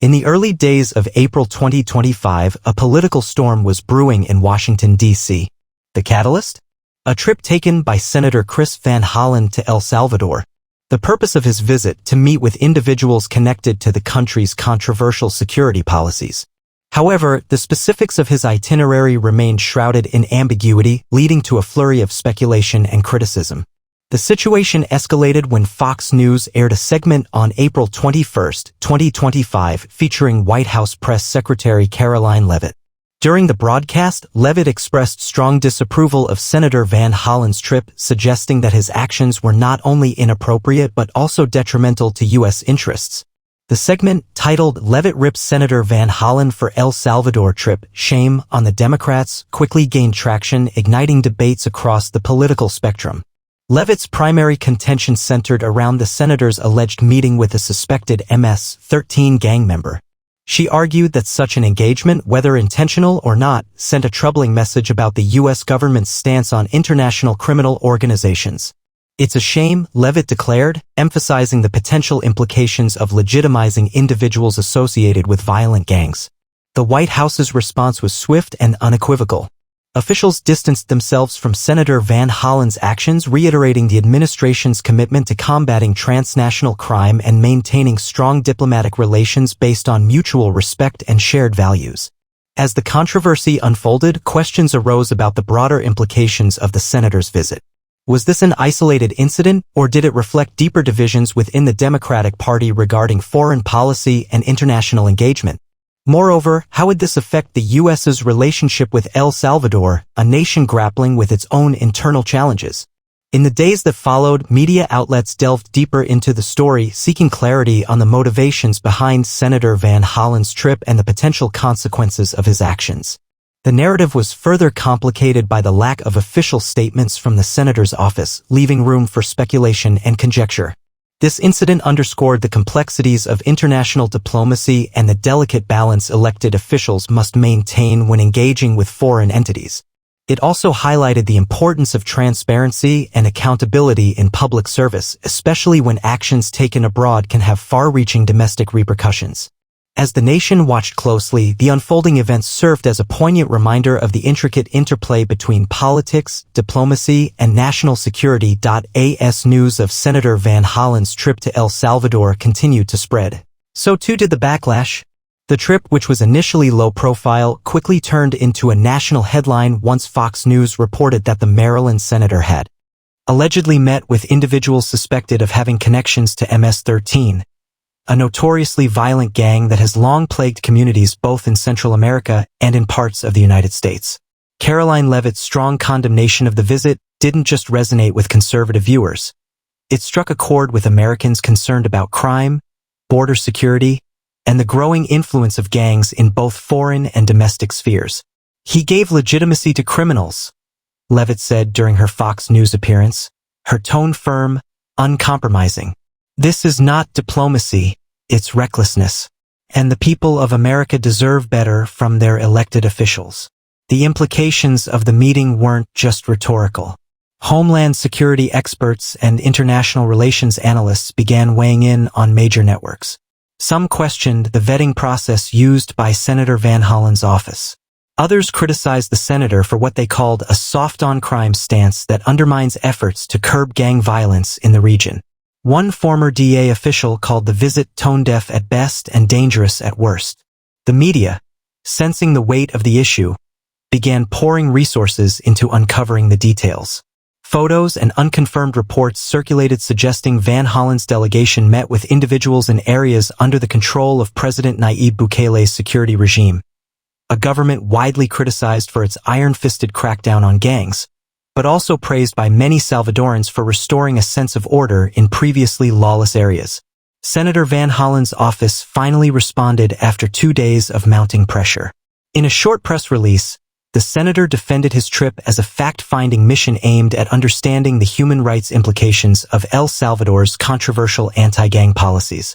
In the early days of April 2025, a political storm was brewing in Washington, D.C. The catalyst? A trip taken by Senator Chris Van Hollen to El Salvador. The purpose of his visit to meet with individuals connected to the country's controversial security policies. However, the specifics of his itinerary remained shrouded in ambiguity, leading to a flurry of speculation and criticism. The situation escalated when Fox News aired a segment on April 21, 2025, featuring White House Press Secretary Karoline Leavitt. During the broadcast, Leavitt expressed strong disapproval of Senator Van Hollen's trip, suggesting that his actions were not only inappropriate but also detrimental to U.S. interests. The segment, titled "Leavitt Rips Senator Van Hollen for El Salvador Trip, Shame on the Democrats," quickly gained traction, igniting debates across the political spectrum. Leavitt's primary contention centered around the senator's alleged meeting with a suspected MS-13 gang member. She argued that such an engagement, whether intentional or not, sent a troubling message about the U.S. government's stance on international criminal organizations. "It's a shame," Leavitt declared, emphasizing the potential implications of legitimizing individuals associated with violent gangs. The White House's response was swift and unequivocal. Officials distanced themselves from Senator Van Hollen's actions, reiterating the administration's commitment to combating transnational crime and maintaining strong diplomatic relations based on mutual respect and shared values. As the controversy unfolded, questions arose about the broader implications of the senator's visit. Was this an isolated incident, or did it reflect deeper divisions within the Democratic Party regarding foreign policy and international engagement? Moreover, how would this affect the U.S.'s relationship with El Salvador, a nation grappling with its own internal challenges? In the days that followed, media outlets delved deeper into the story, seeking clarity on the motivations behind Senator Van Hollen's trip and the potential consequences of his actions. The narrative was further complicated by the lack of official statements from the senator's office, leaving room for speculation and conjecture. This incident underscored the complexities of international diplomacy and the delicate balance elected officials must maintain when engaging with foreign entities. It also highlighted the importance of transparency and accountability in public service, especially when actions taken abroad can have far-reaching domestic repercussions. As the nation watched closely, the unfolding events served as a poignant reminder of the intricate interplay between politics, diplomacy, and national security. As news of Senator Van Hollen's trip to El Salvador continued to spread, so too did the backlash. The trip, which was initially low-profile, quickly turned into a national headline once Fox News reported that the Maryland senator had allegedly met with individuals suspected of having connections to MS-13. A notoriously violent gang that has long plagued communities both in Central America and in parts of the United States. Karoline Leavitt's strong condemnation of the visit didn't just resonate with conservative viewers. It struck a chord with Americans concerned about crime, border security, and the growing influence of gangs in both foreign and domestic spheres. "He gave legitimacy to criminals," Leavitt said during her Fox News appearance, her tone firm, uncompromising. "This is not diplomacy, it's recklessness. And the people of America deserve better from their elected officials." The implications of the meeting weren't just rhetorical. Homeland security experts and international relations analysts began weighing in on major networks. Some questioned the vetting process used by Senator Van Hollen's office. Others criticized the senator for what they called a soft-on-crime stance that undermines efforts to curb gang violence in the region. One former DA official called the visit tone-deaf at best and dangerous at worst. The media, sensing the weight of the issue, began pouring resources into uncovering the details. Photos and unconfirmed reports circulated suggesting Van Hollen's delegation met with individuals in areas under the control of President Nayib Bukele's security regime, a government widely criticized for its iron-fisted crackdown on gangs, but also praised by many Salvadorans for restoring a sense of order in previously lawless areas. Senator Van Hollen's office finally responded after 2 days of mounting pressure. In a short press release, the senator defended his trip as a fact-finding mission aimed at understanding the human rights implications of El Salvador's controversial anti-gang policies.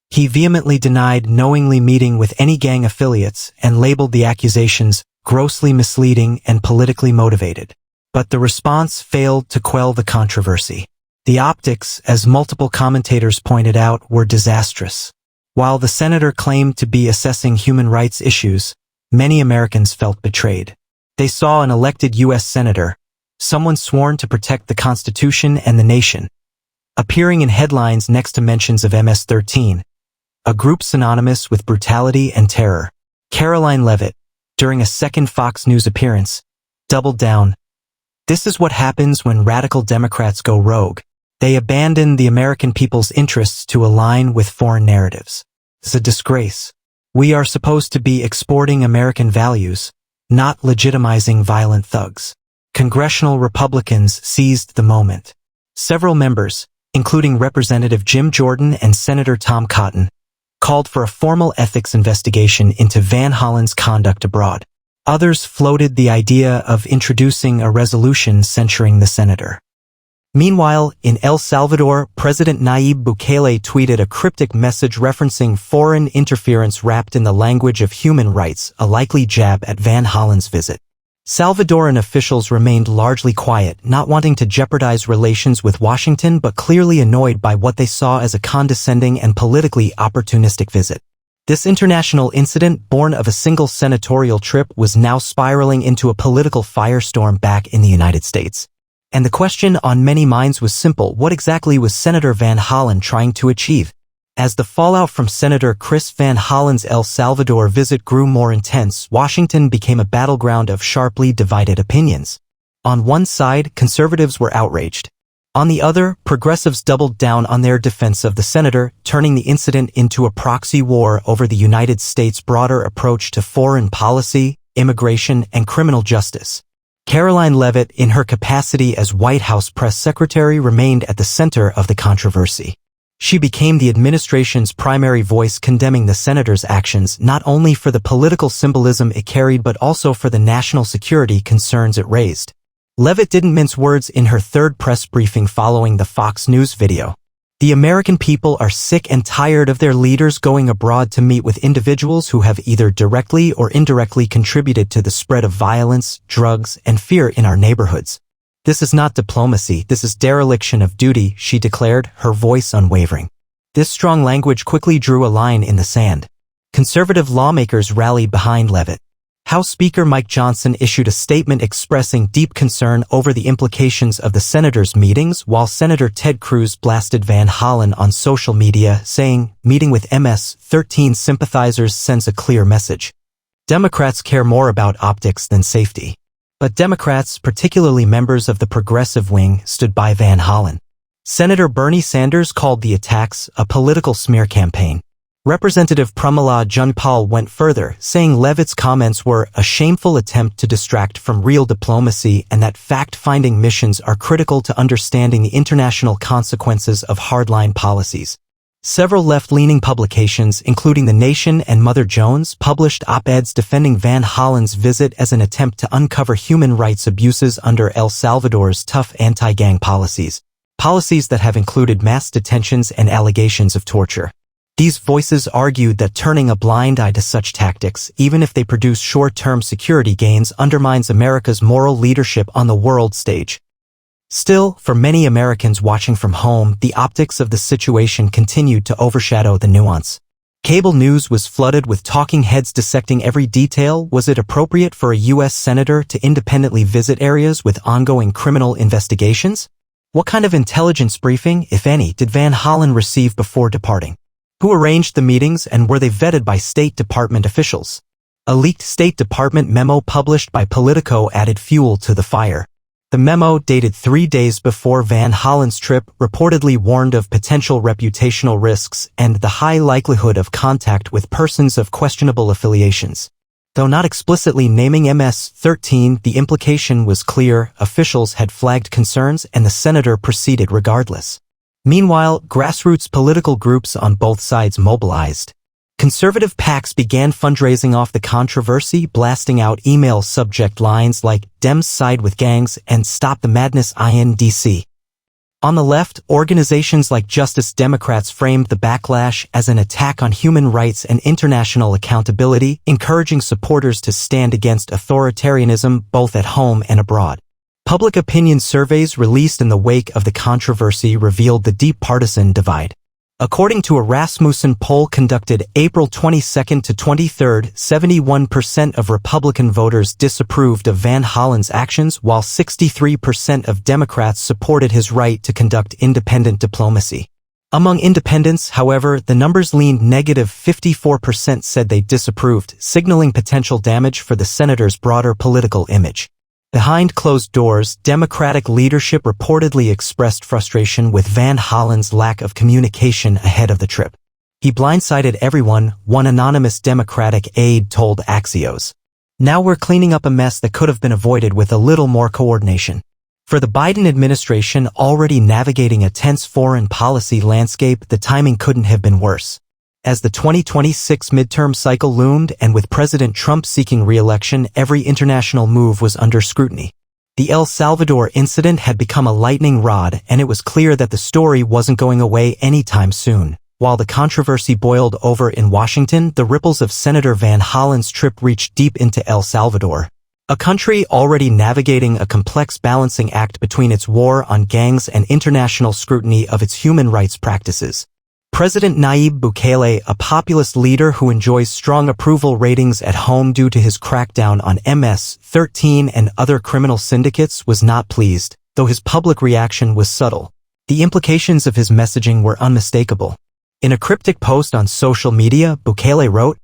He vehemently denied knowingly meeting with any gang affiliates and labeled the accusations grossly misleading and politically motivated. But the response failed to quell the controversy. The optics, as multiple commentators pointed out, were disastrous. While the senator claimed to be assessing human rights issues, many Americans felt betrayed. They saw an elected U.S. senator, someone sworn to protect the Constitution and the nation, appearing in headlines next to mentions of MS-13, a group synonymous with brutality and terror. Karoline Leavitt, during a second Fox News appearance, doubled down. This is what happens when radical Democrats go rogue. They abandon the American people's interests to align with foreign narratives. It's a disgrace. We are supposed to be exporting American values, not legitimizing violent thugs. Congressional Republicans seized the moment. Several members, including Representative Jim Jordan and Senator Tom Cotton, called for a formal ethics investigation into Van Hollen's conduct abroad. Others floated the idea of introducing a resolution censuring the senator. Meanwhile, in El Salvador, President Nayib Bukele tweeted a cryptic message referencing foreign interference wrapped in the language of human rights, a likely jab at Van Hollen's visit. Salvadoran officials remained largely quiet, not wanting to jeopardize relations with Washington but clearly annoyed by what they saw as a condescending and politically opportunistic visit. This international incident, born of a single senatorial trip, was now spiraling into a political firestorm back in the United States. And the question on many minds was simple: what exactly was Senator Van Hollen trying to achieve? As the fallout from Senator Chris Van Hollen's El Salvador visit grew more intense, Washington became a battleground of sharply divided opinions. On one side, conservatives were outraged. On the other, progressives doubled down on their defense of the senator, turning the incident into a proxy war over the United States' broader approach to foreign policy, immigration, and criminal justice. Karoline Leavitt, in her capacity as White House press secretary, remained at the center of the controversy. She became the administration's primary voice, condemning the senator's actions not only for the political symbolism it carried but also for the national security concerns it raised. Leavitt didn't mince words in her third press briefing following the Fox News video. The American people are sick and tired of their leaders going abroad to meet with individuals who have either directly or indirectly contributed to the spread of violence, drugs, and fear in our neighborhoods. This is not diplomacy, this is dereliction of duty, she declared, her voice unwavering. This strong language quickly drew a line in the sand. Conservative lawmakers rallied behind Leavitt. House Speaker Mike Johnson issued a statement expressing deep concern over the implications of the senator's meetings, while Senator Ted Cruz blasted Van Hollen on social media, saying, "Meeting with MS-13 sympathizers sends a clear message. Democrats care more about optics than safety." But Democrats, particularly members of the progressive wing, stood by Van Hollen. Senator Bernie Sanders called the attacks a political smear campaign. Representative Pramila Jayapal went further, saying Leavitt's comments were a shameful attempt to distract from real diplomacy and that fact-finding missions are critical to understanding the international consequences of hardline policies. Several left-leaning publications, including The Nation and Mother Jones, published op-eds defending Van Hollen's visit as an attempt to uncover human rights abuses under El Salvador's tough anti-gang policies that have included mass detentions and allegations of torture. These voices argued that turning a blind eye to such tactics, even if they produce short-term security gains, undermines America's moral leadership on the world stage. Still, for many Americans watching from home, the optics of the situation continued to overshadow the nuance. Cable news was flooded with talking heads dissecting every detail. Was it appropriate for a U.S. senator to independently visit areas with ongoing criminal investigations? What kind of intelligence briefing, if any, did Van Hollen receive before departing? Who arranged the meetings, and were they vetted by State Department officials? A leaked State Department memo published by Politico added fuel to the fire. The memo, dated 3 days before Van Hollen's trip, reportedly warned of potential reputational risks and the high likelihood of contact with persons of questionable affiliations. Though not explicitly naming MS-13, the implication was clear: officials had flagged concerns and the senator proceeded regardless. Meanwhile, grassroots political groups on both sides mobilized. Conservative PACs began fundraising off the controversy, blasting out email subject lines like "Dems side with gangs" and "Stop the Madness INDC." On the left, organizations like Justice Democrats framed the backlash as an attack on human rights and international accountability, encouraging supporters to stand against authoritarianism both at home and abroad. Public opinion surveys released in the wake of the controversy revealed the deep partisan divide. According to a Rasmussen poll conducted April 22 to 23, 71% of Republican voters disapproved of Van Hollen's actions, while 63% of Democrats supported his right to conduct independent diplomacy. Among independents, however, the numbers leaned negative. 54% said they disapproved, signaling potential damage for the senator's broader political image. Behind closed doors, Democratic leadership reportedly expressed frustration with Van Hollen's lack of communication ahead of the trip. He blindsided everyone, one anonymous Democratic aide told Axios. Now we're cleaning up a mess that could have been avoided with a little more coordination. For the Biden administration already navigating a tense foreign policy landscape, the timing couldn't have been worse. As the 2026 midterm cycle loomed and with President Trump seeking re-election, every international move was under scrutiny. The El Salvador incident had become a lightning rod, and it was clear that the story wasn't going away anytime soon. While the controversy boiled over in Washington, the ripples of Senator Van Hollen's trip reached deep into El Salvador, a country already navigating a complex balancing act between its war on gangs and international scrutiny of its human rights practices. President Nayib Bukele, a populist leader who enjoys strong approval ratings at home due to his crackdown on MS-13 and other criminal syndicates, was not pleased, though his public reaction was subtle. The implications of his messaging were unmistakable. In a cryptic post on social media, Bukele wrote,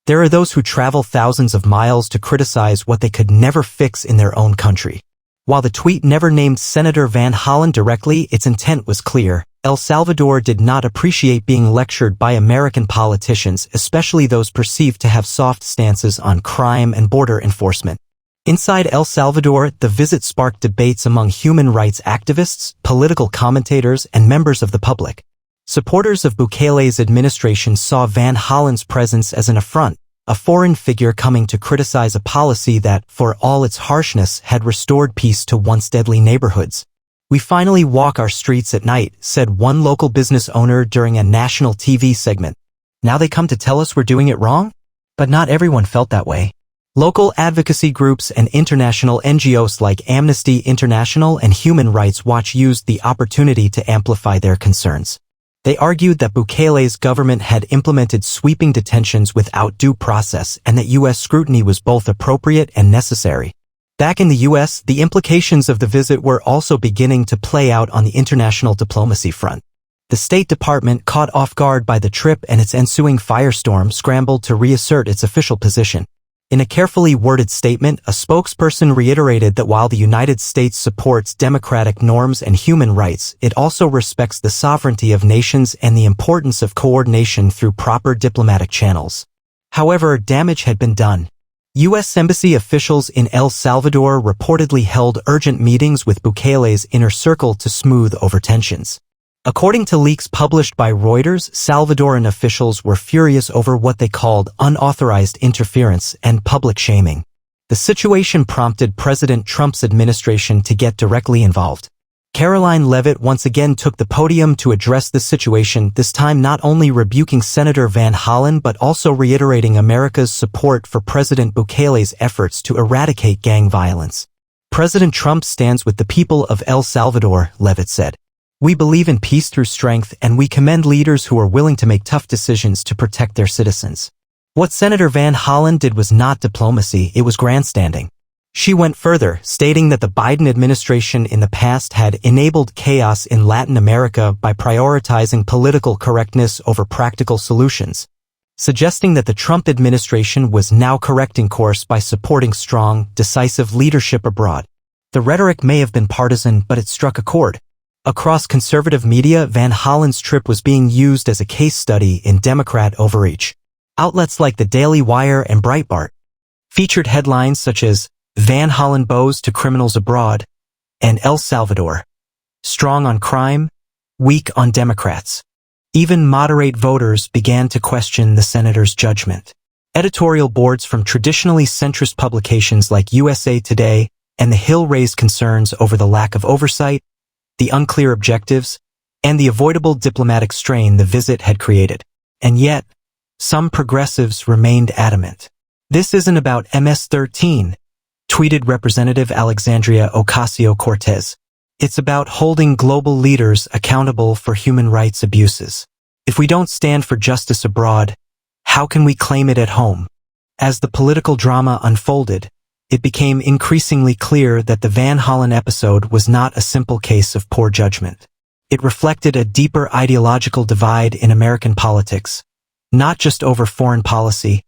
"There are those who travel thousands of miles to criticize what they could never fix in their own country." While the tweet never named Senator Van Hollen directly, its intent was clear. El Salvador did not appreciate being lectured by American politicians, especially those perceived to have soft stances on crime and border enforcement. Inside El Salvador, the visit sparked debates among human rights activists, political commentators, and members of the public. Supporters of Bukele's administration saw Van Hollen's presence as an affront, a foreign figure coming to criticize a policy that, for all its harshness, had restored peace to once deadly neighborhoods. "We finally walk our streets at night," said one local business owner during a national TV segment. "Now they come to tell us we're doing it wrong?" But not everyone felt that way. Local advocacy groups and international NGOs like Amnesty International and Human Rights Watch used the opportunity to amplify their concerns. They argued that Bukele's government had implemented sweeping detentions without due process and that U.S. scrutiny was both appropriate and necessary. Back in the U.S., the implications of the visit were also beginning to play out on the international diplomacy front. The State Department, caught off guard by the trip and its ensuing firestorm, scrambled to reassert its official position. In a carefully worded statement, a spokesperson reiterated that while the United States supports democratic norms and human rights, it also respects the sovereignty of nations and the importance of coordination through proper diplomatic channels. However, damage had been done. U.S. Embassy officials in El Salvador reportedly held urgent meetings with Bukele's inner circle to smooth over tensions. According to leaks published by Reuters, Salvadoran officials were furious over what they called unauthorized interference and public shaming. The situation prompted President Trump's administration to get directly involved. Karoline Leavitt once again took the podium to address the situation, this time not only rebuking Senator Van Hollen but also reiterating America's support for President Bukele's efforts to eradicate gang violence. "President Trump stands with the people of El Salvador," Leavitt said. "We believe in peace through strength, and we commend leaders who are willing to make tough decisions to protect their citizens." What Senator Van Hollen did was not diplomacy, it was grandstanding. She went further, stating that the Biden administration in the past had enabled chaos in Latin America by prioritizing political correctness over practical solutions, suggesting that the Trump administration was now correcting course by supporting strong, decisive leadership abroad. The rhetoric may have been partisan, but it struck a chord. Across conservative media, Van Hollen's trip was being used as a case study in Democrat overreach. Outlets like the Daily Wire and Breitbart featured headlines such as "Van Hollen bows to criminals abroad" and "El Salvador, strong on crime, weak on Democrats." Even moderate voters began to question the senator's judgment. Editorial boards from traditionally centrist publications like USA Today and The Hill raised concerns over the lack of oversight, the unclear objectives, and the avoidable diplomatic strain the visit had created. And yet, some progressives remained adamant. "This isn't about MS-13, tweeted Representative Alexandria Ocasio-Cortez. "It's about holding global leaders accountable for human rights abuses." If we don't stand for justice abroad, how can we claim it at home? As the political drama unfolded, it became increasingly clear that the Van Hollen episode was not a simple case of poor judgment. It reflected a deeper ideological divide in American politics, not just over foreign policy,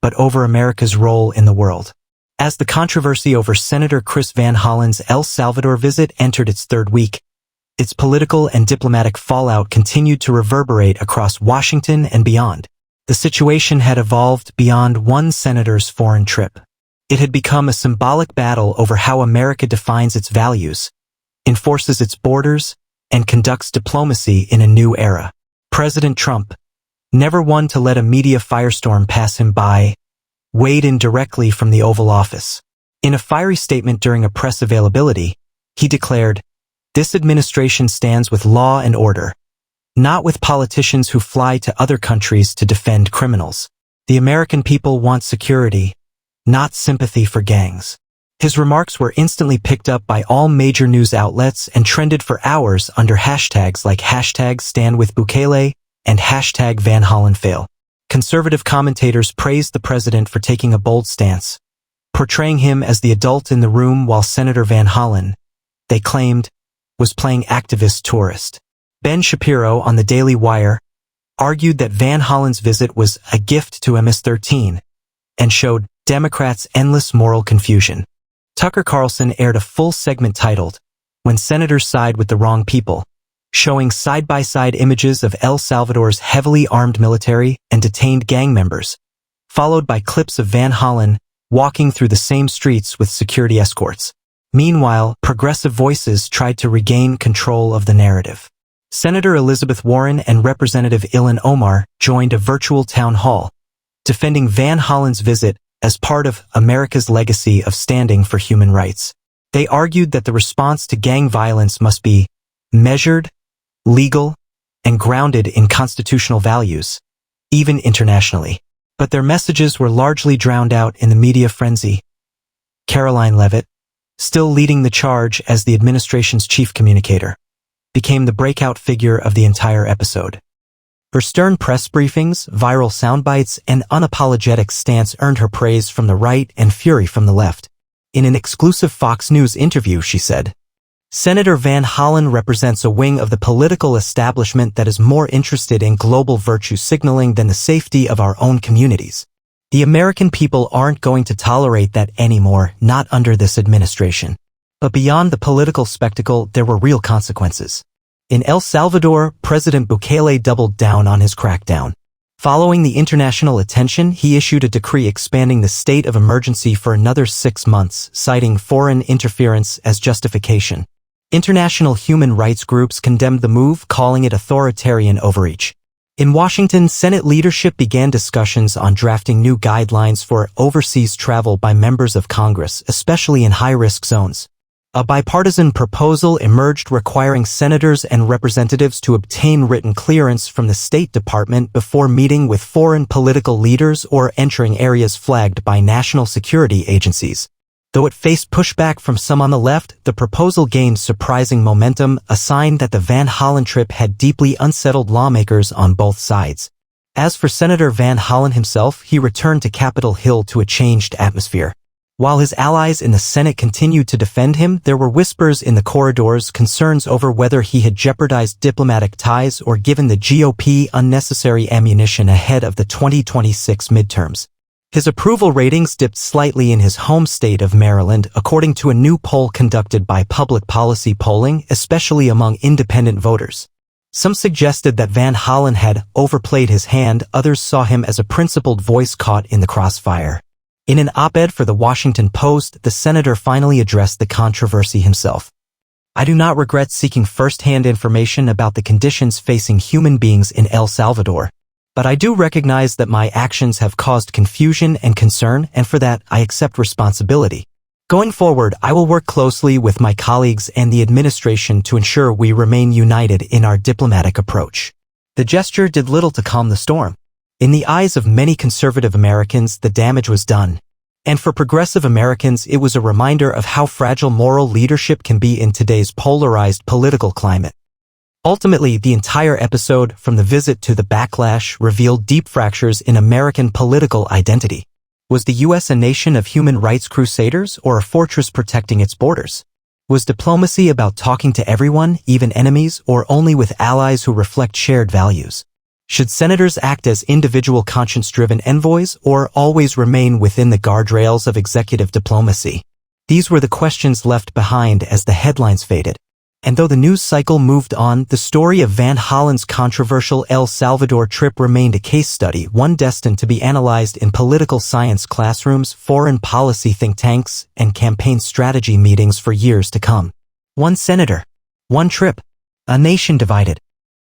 but over America's role in the world. As the controversy over Senator Chris Van Hollen's El Salvador visit entered its third week, its political and diplomatic fallout continued to reverberate across Washington and beyond. The situation had evolved beyond one senator's foreign trip. It had become a symbolic battle over how America defines its values, enforces its borders, and conducts diplomacy in a new era. President Trump, never one to let a media firestorm pass him by, weighed in directly from the Oval Office. In a fiery statement during a press availability, he declared, "This administration stands with law and order, not with politicians who fly to other countries to defend criminals. The American people want security, not sympathy for gangs." His remarks were instantly picked up by all major news outlets and trended for hours under hashtags like #StandWithBukele and #VanHollenFail. Conservative commentators praised the president for taking a bold stance, portraying him as the adult in the room while Senator Van Hollen, they claimed, was playing activist tourist. Ben Shapiro on the Daily Wire argued that Van Hollen's visit was a gift to MS-13 and showed Democrats' endless moral confusion. Tucker Carlson aired a full segment titled, "When Senators Side with the Wrong People," showing side-by-side images of El Salvador's heavily armed military and detained gang members, followed by clips of Van Hollen walking through the same streets with security escorts. Meanwhile, progressive voices tried to regain control of the narrative. Senator Elizabeth Warren and Representative Ilhan Omar joined a virtual town hall, defending Van Hollen's visit as part of America's legacy of standing for human rights. They argued that the response to gang violence must be measured, legal, and grounded in constitutional values, even internationally. But their messages were largely drowned out in the media frenzy. Karoline Leavitt, still leading the charge as the administration's chief communicator, became the breakout figure of the entire episode. Her stern press briefings, viral soundbites, and unapologetic stance earned her praise from the right and fury from the left. In an exclusive Fox News interview, she said, "Senator Van Hollen represents a wing of the political establishment that is more interested in global virtue signaling than the safety of our own communities. The American people aren't going to tolerate that anymore, not under this administration." But beyond the political spectacle, there were real consequences. In El Salvador, President Bukele doubled down on his crackdown. Following the international attention, he issued a decree expanding the state of emergency for another 6 months, citing foreign interference as justification. International human rights groups condemned the move, calling it authoritarian overreach. In Washington, Senate leadership began discussions on drafting new guidelines for overseas travel by members of Congress, especially in high-risk zones. A bipartisan proposal emerged requiring senators and representatives to obtain written clearance from the State Department before meeting with foreign political leaders or entering areas flagged by national security agencies. Though it faced pushback from some on the left, the proposal gained surprising momentum, a sign that the Van Hollen trip had deeply unsettled lawmakers on both sides. As for Senator Van Hollen himself, he returned to Capitol Hill to a changed atmosphere. While his allies in the Senate continued to defend him, there were whispers in the corridors, concerns over whether he had jeopardized diplomatic ties or given the GOP unnecessary ammunition ahead of the 2026 midterms. His approval ratings dipped slightly in his home state of Maryland, according to a new poll conducted by Public Policy Polling, especially among independent voters. Some suggested that Van Hollen had overplayed his hand, others saw him as a principled voice caught in the crossfire. In an op-ed for the Washington Post, the senator finally addressed the controversy himself. "I do not regret seeking first-hand information about the conditions facing human beings in El Salvador. But I do recognize that my actions have caused confusion and concern, and for that, I accept responsibility. Going forward, I will work closely with my colleagues and the administration to ensure we remain united in our diplomatic approach." The gesture did little to calm the storm. In the eyes of many conservative Americans, the damage was done. And for progressive Americans, it was a reminder of how fragile moral leadership can be in today's polarized political climate. Ultimately, the entire episode, from the visit to the backlash, revealed deep fractures in American political identity. Was the U.S. a nation of human rights crusaders or a fortress protecting its borders? Was diplomacy about talking to everyone, even enemies, or only with allies who reflect shared values? Should senators act as individual conscience-driven envoys or always remain within the guardrails of executive diplomacy? These were the questions left behind as the headlines faded. And though the news cycle moved on, the story of Van Hollen's controversial El Salvador trip remained a case study, one destined to be analyzed in political science classrooms, foreign policy think tanks, and campaign strategy meetings for years to come. One senator, one trip, a nation divided.